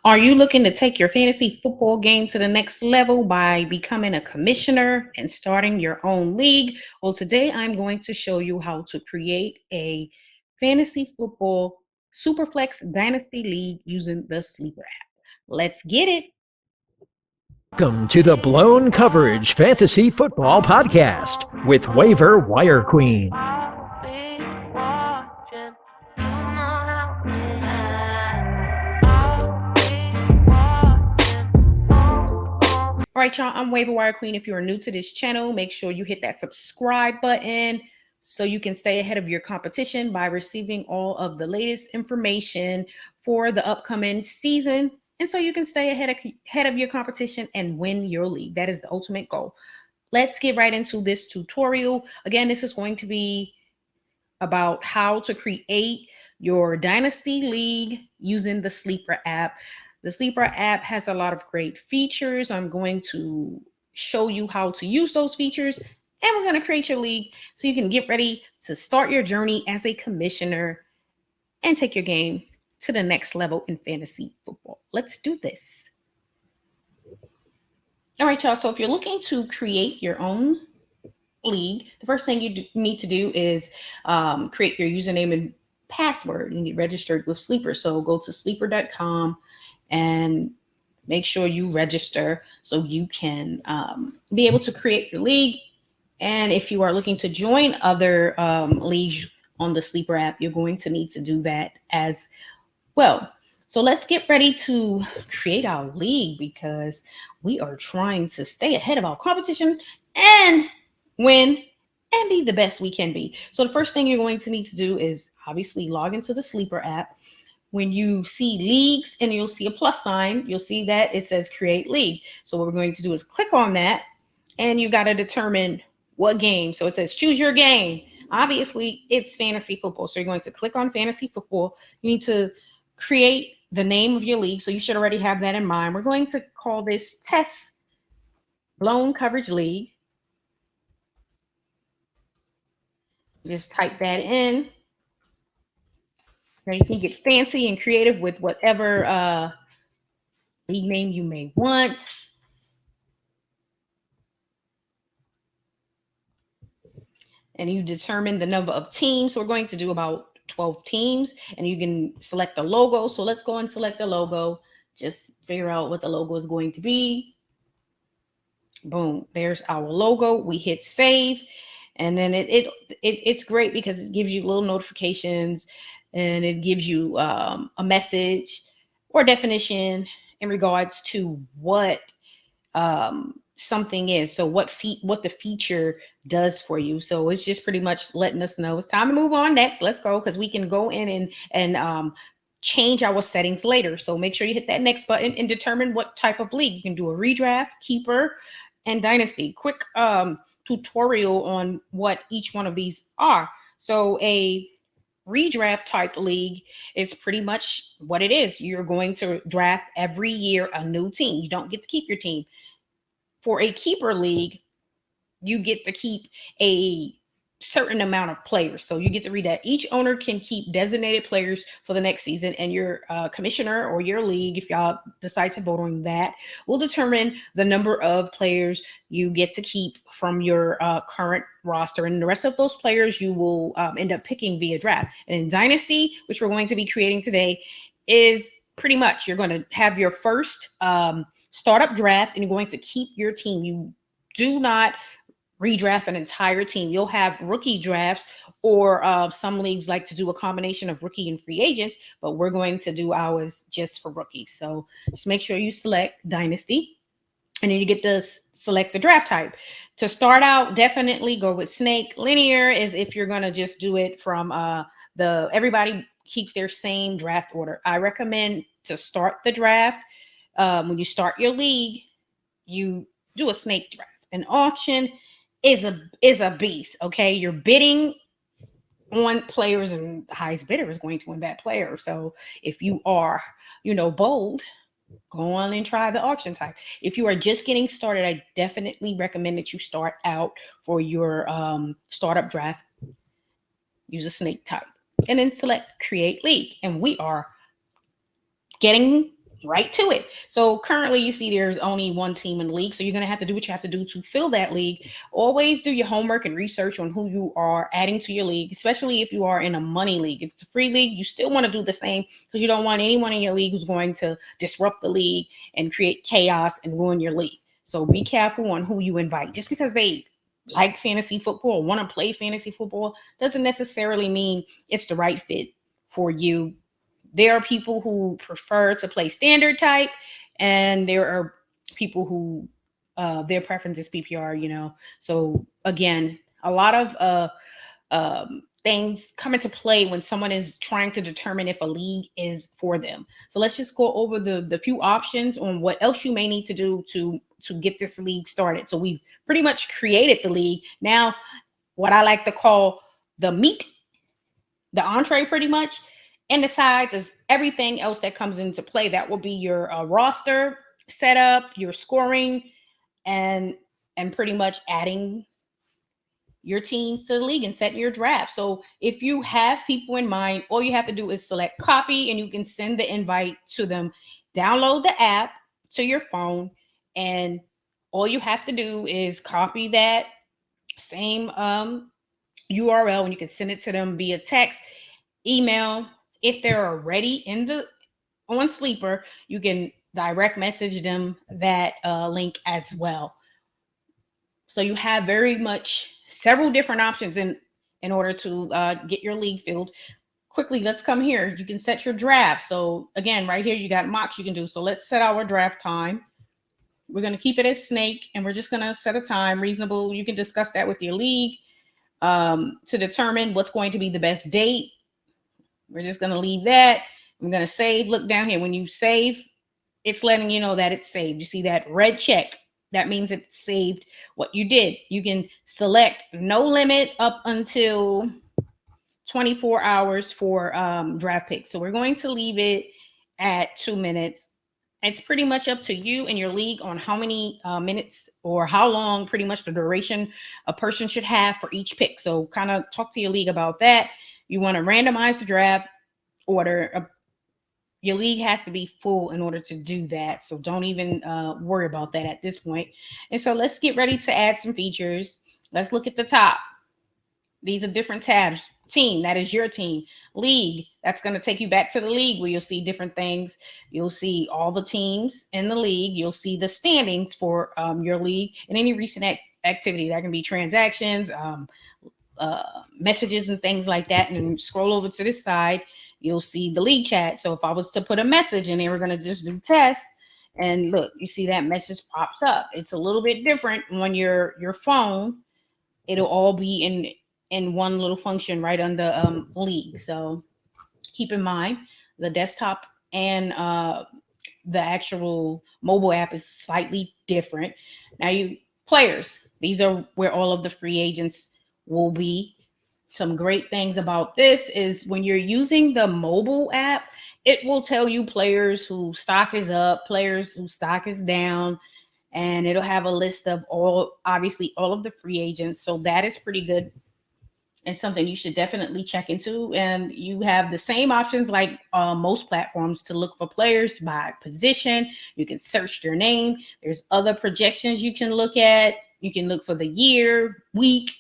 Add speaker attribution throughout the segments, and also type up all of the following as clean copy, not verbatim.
Speaker 1: Are you looking to take your fantasy football game to the next level by becoming a commissioner and starting your own league? Well, today I'm going to show you how to create a fantasy football Superflex Dynasty League using the Sleeper app. Let's get it.
Speaker 2: Welcome to the Blown Coverage Fantasy Football Podcast with Waiver Wire Queen.
Speaker 1: All right, y'all, I'm Waiver Wire Queen. If you're new to this channel, make sure you hit that subscribe button so you can stay ahead of your competition by receiving all of the latest information for the upcoming season. And so you can stay ahead of your competition and win your league. That is the ultimate goal. Let's get right into this tutorial. Again, this is going to be about how to create your Dynasty League using the Sleeper app. The Sleeper app has a lot of great features. I'm going to show you how to use those features, and we're going to create your league so you can get ready to start your journey as a commissioner and take your game to the next level in fantasy football. Let's do this. All right, y'all. So if you're looking to create your own league, the first thing you need to do is create your username and password and get registered with Sleeper. So go to sleeper.com and make sure you register so you can be able to create your league. And if you are looking to join other leagues on the Sleeper app, you're going to need to do that as well. So let's get ready to create our league because we are trying to stay ahead of our competition and win and be the best we can be. So the first thing you're going to need to do is obviously log into the Sleeper app. When you see leagues and you'll see a plus sign, you'll see that it says create league. So what we're going to do is click on that, and you got to determine what game. So it says choose your game. Obviously it's fantasy football. So you're going to click on fantasy football. You need to create the name of your league. So you should already have that in mind. We're going to call this Test Blown Coverage League. Just type that in. Now you can get fancy and creative with whatever league name you may want. And you determine the number of teams. So we're going to do about 12 teams, and you can select the logo. So let's go and select the logo. Just figure out what the logo is going to be. Boom, there's our logo. We hit save, and then it's great because it gives you little notifications, and it gives you a message or definition in regards to what something is. So what the feature does for you. So it's just pretty much letting us know it's time to move on next. Let's go, because we can go in and change our settings later. So make sure you hit that next button and determine what type of league. You can do a redraft, keeper, and dynasty. Quick tutorial on what each one of these are. So a redraft type league is pretty much what it is. You're going to draft every year a new team. You don't get to keep your team. For a keeper league, you get to keep a certain amount of players. So you get to read that each owner can keep designated players for the next season, and your commissioner or your league, if y'all decide to vote on that, will determine the number of players you get to keep from your current roster, and the rest of those players you will end up picking via draft. And in Dynasty, which we're going to be creating today, is pretty much you're going to have your first startup draft, and you're going to keep your team. You do not redraft an entire team. You'll have rookie drafts, or some leagues like to do a combination of rookie and free agents, but we're going to do ours just for rookies. So just make sure you select Dynasty, and then you get to select the draft type. To start out, definitely go with snake. Linear is if you're going to just do it from everybody keeps their same draft order. I recommend to start the draft. When you start your league, you do a snake draft. An auction is a beast. Okay, you're bidding on players, and the highest bidder is going to win that player. So if you are, bold, go on and try the auction type. If you are just getting started, I definitely recommend that you start out for your startup draft. Use a snake type, and then select create league. And we are getting right to it. So currently you see there's only one team in the league. So you're going to have to do what you have to do to fill that league. Always do your homework and research on who you are adding to your league, especially if you are in a money league. If it's a free league, you still want to do the same because you don't want anyone in your league who's going to disrupt the league and create chaos and ruin your league. So be careful on who you invite. Just because they like fantasy football, want to play fantasy football, doesn't necessarily mean it's the right fit for you. There are people who prefer to play standard type, and there are people who their preference is PPR, So again, a lot of things come into play when someone is trying to determine if a league is for them. So let's just go over the few options on what else you may need to do to get this league started. So we've pretty much created the league. Now, what I like to call the meat, the entree pretty much, and the sides is everything else that comes into play. That will be your roster setup, your scoring, and pretty much adding your teams to the league and setting your draft. So if you have people in mind, all you have to do is select copy, and you can send the invite to them. Download the app to your phone, and all you have to do is copy that same URL, and you can send it to them via text, email. If they're already on Sleeper, you can direct message them that link as well. So you have very much several different options in order to get your league filled. Quickly, let's come here. You can set your draft. So again, right here, you got mocks you can do. So let's set our draft time. We're going to keep it as snake, and we're just going to set a time reasonable. You can discuss that with your league to determine what's going to be the best date. We're just going to leave that. I'm going to save. Look down here. When you save, it's letting you know that it's saved. You see that red check? That means it's saved what you did. You can select no limit up until 24 hours for draft picks. So we're going to leave it at 2 minutes. It's pretty much up to you and your league on how many minutes or how long pretty much the duration a person should have for each pick. So kind of talk to your league about that. You want to randomize the draft order. Your league has to be full in order to do that. So don't even worry about that at this point. And so let's get ready to add some features. Let's look at the top. These are different tabs. Team, that is your team. League, that's going to take you back to the league where you'll see different things. You'll see all the teams in the league. You'll see the standings for your league and any recent activity. That can be transactions, messages and things like that. And then scroll over to this side, you'll see the league chat. So if I was to put a message in there, we're going to just do test. And look, you see that message pops up. It's a little bit different on your phone. It'll all be in one little function right under league. So keep in mind the desktop and the actual mobile app is slightly different. Now you players, these are where all of the free agents will be. Some great things about this is when you're using the mobile app, it will tell you players whose stock is up, players whose stock is down, and it'll have a list of obviously all of the free agents. So that is pretty good and something you should definitely check into. And you have the same options like most platforms to look for players by position. You can search their name. There's other projections you can look at. You can look for the year, week,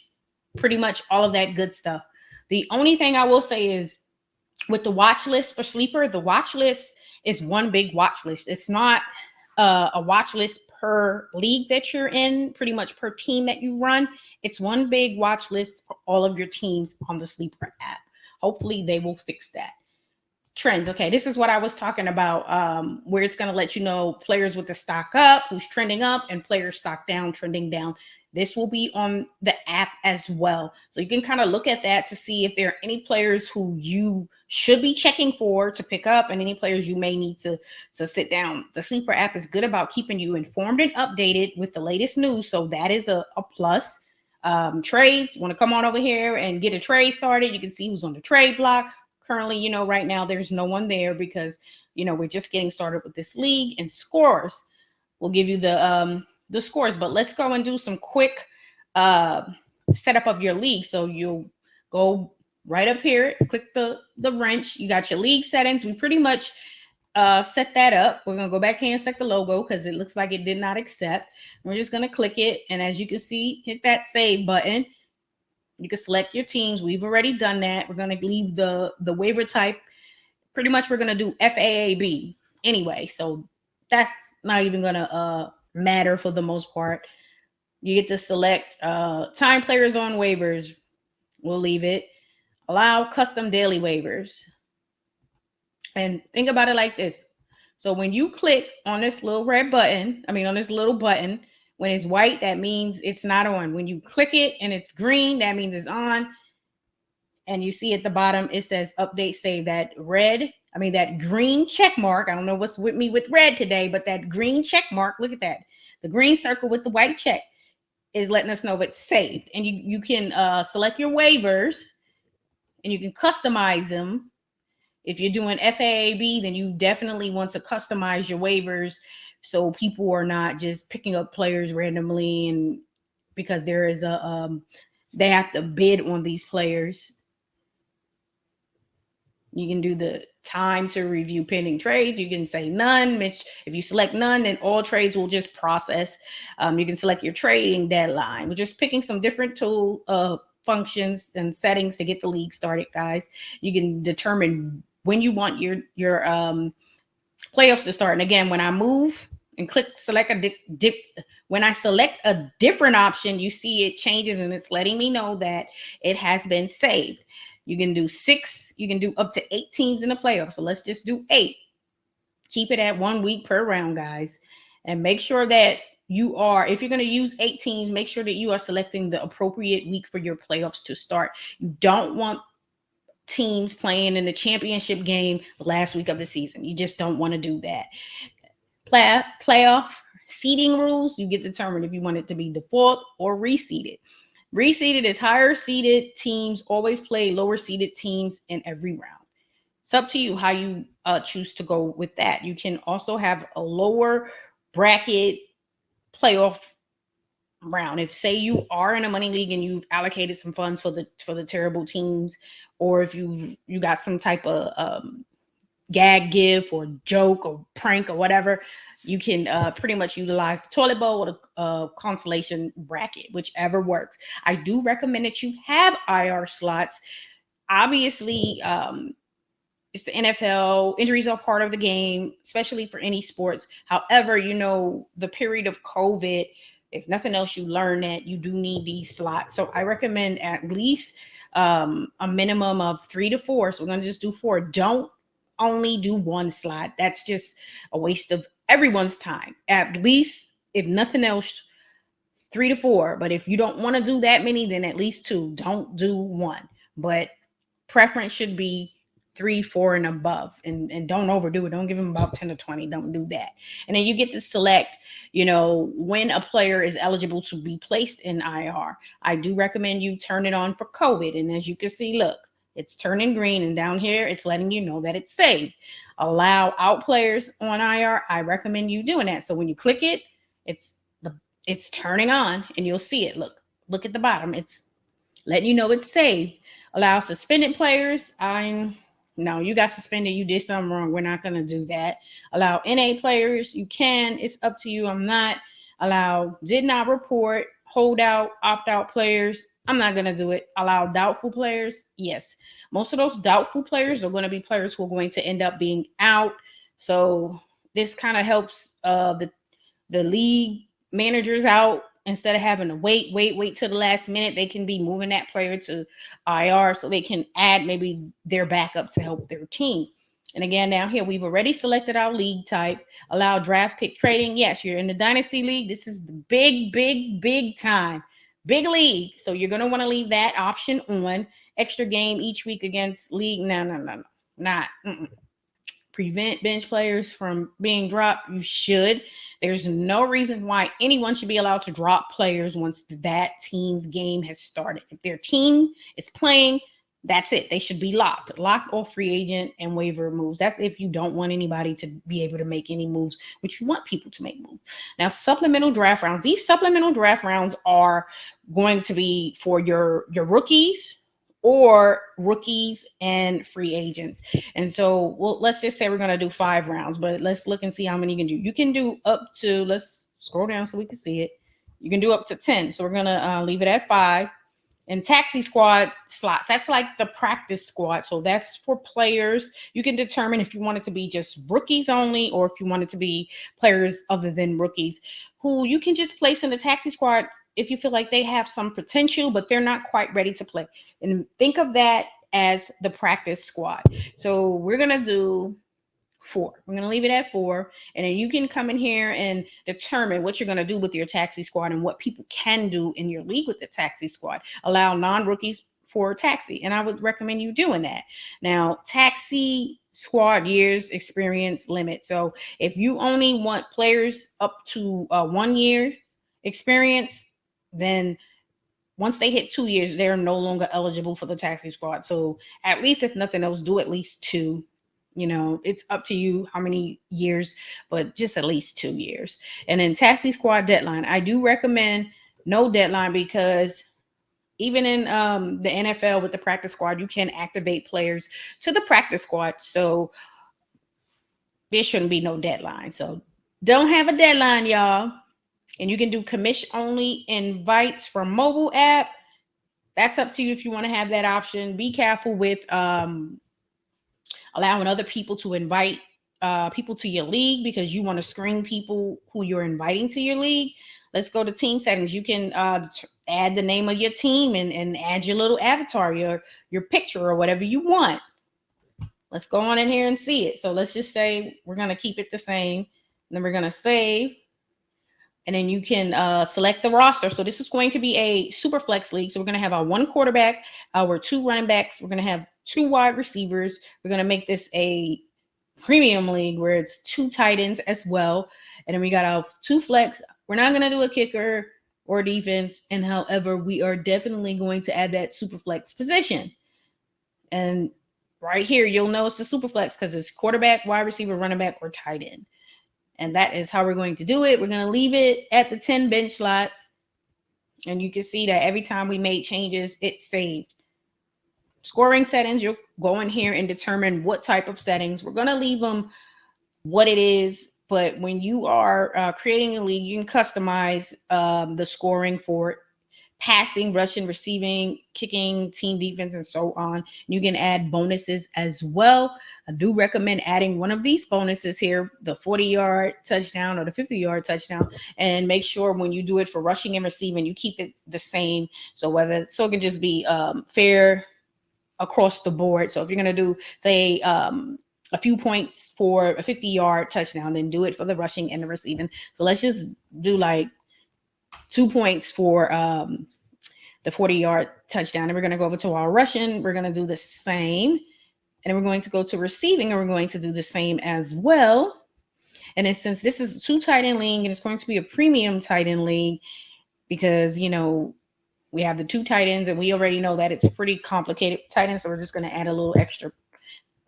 Speaker 1: pretty much all of that good stuff. The only thing I will say is with the watch list for Sleeper, the watch list is one big watch list. It's not a watch list per league that you're in, pretty much per team that you run. It's one big watch list for all of your teams on the Sleeper app. Hopefully they will fix that. Trends. Okay, this is what I was talking about, where it's going to let you know players with the stock up, who's trending up, and players stock down, trending down. This will be on the app as well. So you can kind of look at that to see if there are any players who you should be checking for to pick up and any players you may need to sit down. The Sleeper app is good about keeping you informed and updated with the latest news. So that is a plus. Trades, want to come on over here and get a trade started. You can see who's on the trade block. Currently, right now there's no one there because, we're just getting started with this league. And scores will give you the scores. But let's go and do some quick setup of your league. So you'll go right up here, click the wrench. You got your league settings. We pretty much set that up. We're going to go back here and select the logo because it looks like it did not accept. We're just going to click it. And as you can see, hit that save button. You can select your teams. We've already done that. We're going to leave the waiver type. Pretty much we're going to do FAAB anyway. So that's not even going to matter for the most part. You get to select time players on waivers. We'll leave it. Allow custom daily waivers. And think about it like this. So when you click on this little red button, on this little button, when it's white, that means it's not on. When you click it and it's green, that means it's on. And you see at the bottom, it says update save. That green check mark. I don't know what's with me with red today, but that green check mark, look at that. The green circle with the white check is letting us know if it's saved. And you can select your waivers and you can customize them. If you're doing FAAB, then you definitely want to customize your waivers so people are not just picking up players randomly, and because there is they have to bid on these players. You can do the time to review pending trades. You can say none. If you select none, then all trades will just process. You can select your trading deadline. We're just picking some different tool functions and settings to get the league started, guys. You can determine when you want your playoffs to start. And again, when I move and click select when I select a different option, you see it changes and it's letting me know that it has been saved. You can do 6, you can do up to 8 teams in the playoffs. So let's just do 8. Keep it at 1 week per round, guys. And make sure that if you're going to use 8 teams, make sure that you are selecting the appropriate week for your playoffs to start. You don't want teams playing in the championship game the last week of the season. You just don't want to do that. Playoff seeding rules, you get determined if you want it to be default or reseeded. Reseeded is higher seeded teams always play lower seeded teams in every round. It's up to you how you choose to go with that. You can also have a lower bracket playoff round. If say you are in a money league and you've allocated some funds for the terrible teams, or if you got some type of gag gift or joke or prank or whatever, you can pretty much utilize the toilet bowl or the consolation bracket, whichever works. I do recommend that you have IR slots. Obviously, it's the NFL. Injuries are part of the game, especially for any sports. However, the period of COVID, if nothing else, you learn that you do need these slots. So I recommend at least a minimum of 3 to 4. So we're going to just do 4. Don't only do 1 slot. That's just a waste of everyone's time. At least, if nothing else, 3 to 4. But if you don't want to do that many, then at least 2. Don't do 1. But preference should be 3, 4, and above. And don't overdo it. Don't give them about 10 to 20. Don't do that. And then you get to select, when a player is eligible to be placed in IR. I do recommend you turn it on for COVID. And as you can see, look, it's turning green, and down here it's letting you know that it's saved. Allow out players on IR. I recommend you doing that. So when you click it, it's turning on, and you'll see it. Look at the bottom. It's letting you know it's saved. Allow suspended players. No, you got suspended. You did something wrong. We're not going to do that. Allow NA players. You can. It's up to you. I'm not. Allow did not report, holdout, opt-out players. I'm not going to do it. Allow doubtful players. Yes. Most of those doubtful players are going to be players who are going to end up being out. So this kind of helps the league managers out. Instead of having to wait till the last minute, they can be moving that player to IR so they can add maybe their backup to help their team. And again, down here, we've already selected our league type. Allow draft pick trading. Yes, you're in the Dynasty League. This is the big time. Big league. So you're going to want to leave that option on. Extra game each week against league. No. Not. Prevent bench players from being dropped. You should. There's no reason why anyone should be allowed to drop players once that team's game has started. If their team is playing, that's it. They should be locked or free agent and waiver moves. That's if you don't want anybody to be able to make any moves, which you want people to make moves. Now, supplemental draft rounds. These supplemental draft rounds are going to be for your rookies or rookies and free agents. And so, well, let's just say we're going to do 5 rounds, but let's look and see how many you can do. You can do up to, let's scroll down so we can see it. You can do up to 10. So we're going to leave it at 5. And taxi squad slots, that's like the practice squad. So that's for players. You can determine if you want it to be just rookies only, or if you want it to be players other than rookies, who you can just place in the taxi squad if you feel like they have some potential, but they're not quite ready to play. And think of that as the practice squad. So we're going to do 4. We're going to leave it at 4. And then you can come in here and determine what you're going to do with your taxi squad and what people can do in your league with the taxi squad. Allow non-rookies for taxi. And I would recommend you doing that. Now, taxi squad years experience limit. So if you only want players up to 1 year experience, then once they hit 2 years, they're no longer eligible for the taxi squad. So at least, if nothing else, do at least 2. You know, it's up to you how many years, but just at least 2 years. And then taxi squad deadline, I do recommend no deadline, because even in the NFL with the practice squad, you can activate players to the practice squad. So there shouldn't be no deadline. So don't have a deadline, y'all. And you can do commission only invites from mobile app. That's up to you if you want to have that option. Be careful with allowing other people to invite people to your league, because you want to screen people who you're inviting to your league. Let's go to team settings. You can add the name of your team and add your little avatar, your picture, or whatever you want. Let's go on in here and see it. So let's just say we're going to keep it the same. And then we're going to save. And then you can select the roster. So this is going to be a Superflex league. So we're going to have our 1 quarterback, our 2 running backs. We're going to have 2 wide receivers. We're going to make this a premium league where it's 2 tight ends as well. And then we got our 2 flex. We're not going to do a kicker or defense. And however, we are definitely going to add that Superflex position. And right here, you'll know it's the Superflex because it's quarterback, wide receiver, running back, or tight end. And that is how we're going to do it. We're going to leave it at the 10 bench slots. And you can see that every time we made changes, it saved. Scoring settings, you'll go in here and determine what type of settings. We're going to leave them what it is. But when you are creating a league, you can customize the scoring for passing, rushing, receiving, kicking, team defense, and so on. You can add bonuses as well. I do recommend adding one of these bonuses here, the 40-yard touchdown or the 50-yard touchdown, and make sure when you do it for rushing and receiving, you keep it the same. So it can just be fair across the board. So if you're going to do, say, a few points for a 50-yard touchdown, then do it for the rushing and the receiving. So let's just do like 2 points for the 40-yard touchdown. And we're going to go over to our rushing. We're going to do the same. And then we're going to go to receiving, and we're going to do the same as well. And then since this is a 2 tight end league, and it's going to be a premium tight end league, because, you know, we have the 2 tight ends, and we already know that it's pretty complicated tight ends. So we're just going to add a little extra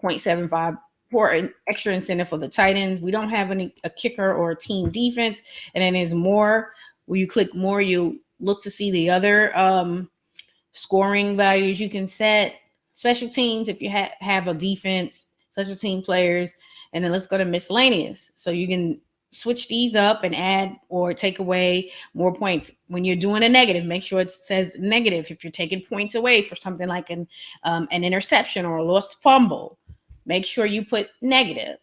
Speaker 1: 0.75 for an extra incentive for the tight ends. We don't have a kicker or a team defense. And then there's more. When you click more, you look to see the other scoring values you can set. Special teams, if you have a defense, special team players. And then let's go to miscellaneous. So you can switch these up and add or take away more points. When you're doing a negative, make sure it says negative. If you're taking points away for something like an interception or a lost fumble, make sure you put negative.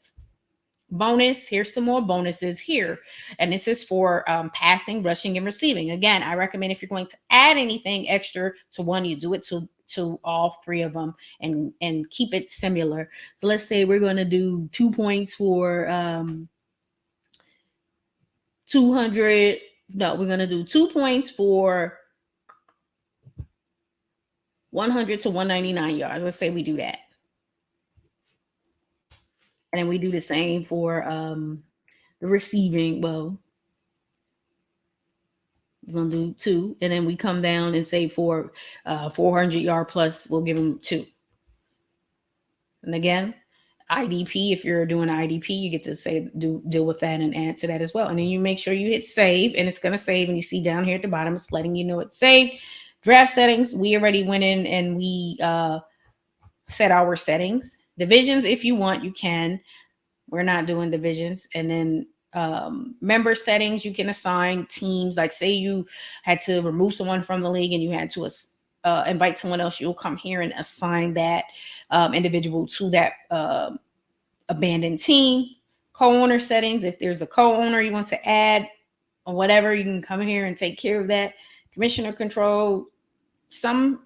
Speaker 1: Bonus, here's some more bonuses here. And this is for passing, rushing, and receiving. Again, I recommend if you're going to add anything extra to one, you do it to all 3 of them and keep it similar. So let's say we're going to do 2 points for 200. No, we're going to do 2 points for 100 to 199 yards. Let's say we do that. And then we do the same for the receiving. Well, we're going to do 2. And then we come down and say for 400-yard plus, we'll give them 2. And again, IDP, if you're doing IDP, you get to say deal with that and add to that as well. And then you make sure you hit save, and it's going to save. And you see down here at the bottom, it's letting you know it's saved. Draft settings, we already went in and we set our settings. Divisions, if you want, you can. We're not doing divisions. And then member settings, you can assign teams. Like say you had to remove someone from the league and you had to invite someone else, you'll come here and assign that individual to that abandoned team. Co-owner settings, if there's a co-owner you want to add or whatever, you can come here and take care of that. Commissioner control, some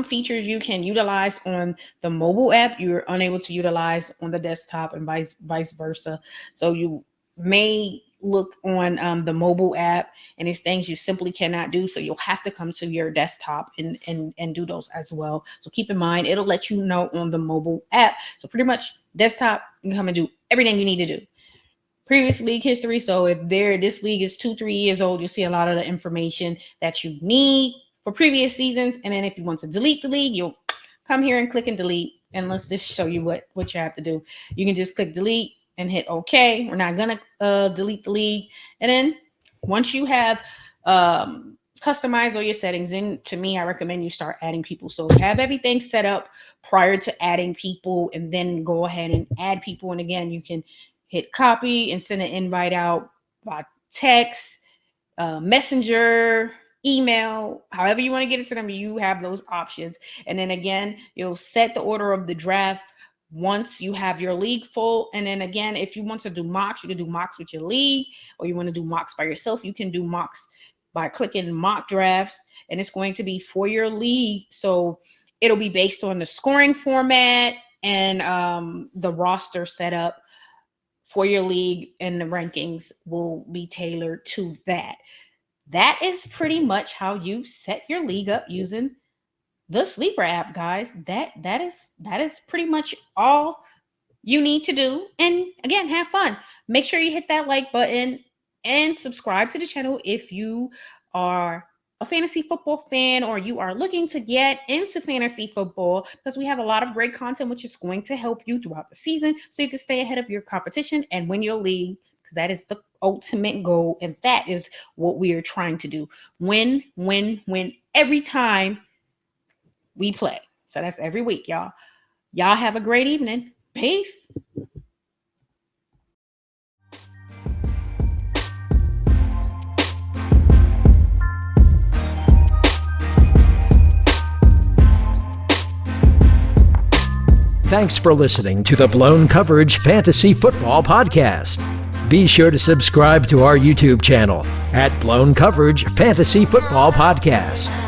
Speaker 1: features you can utilize on the mobile app you're unable to utilize on the desktop, and vice versa. So you may look on the mobile app and it's things you simply cannot do, so you'll have to come to your desktop and do those as well. So keep in mind, it'll let you know on the mobile app. So pretty much desktop, you can come and do everything you need to do. Previous league history, so if this league is 2-3 years old, you'll see a lot of the information that you need for previous seasons. And then if you want to delete the league, you'll come here and click and delete. And let's just show you what you have to do. You can just click delete and hit OK. We're not going to delete the league. And then once you have customized all your settings, then to me, I recommend you start adding people. So have everything set up prior to adding people, and then go ahead and add people. And again, you can hit copy and send an invite out by text, messenger, email, however you want to get it to them. You have those options. And then again, you'll set the order of the draft once you have your league full. And then again, if you want to do mocks, you can do mocks with your league, or you want to do mocks by yourself, you can do mocks by clicking mock drafts, and it's going to be for your league. So it'll be based on the scoring format and the roster setup for your league, and the rankings will be tailored to that. That is pretty much how you set your league up using the Sleeper app, guys. That is pretty much all you need to do. And again, have fun. Make sure you hit that like button and subscribe to the channel if you are a fantasy football fan or you are looking to get into fantasy football, because we have a lot of great content which is going to help you throughout the season so you can stay ahead of your competition and win your league, because that is the ultimate goal, and that is what we are trying to do. Win every time we play. So that's every week, y'all. Y'all have a great evening. Peace.
Speaker 2: Thanks for listening to the Blown Coverage Fantasy Football Podcast. Be sure to subscribe to our YouTube channel at Blown Coverage Fantasy Football Podcast.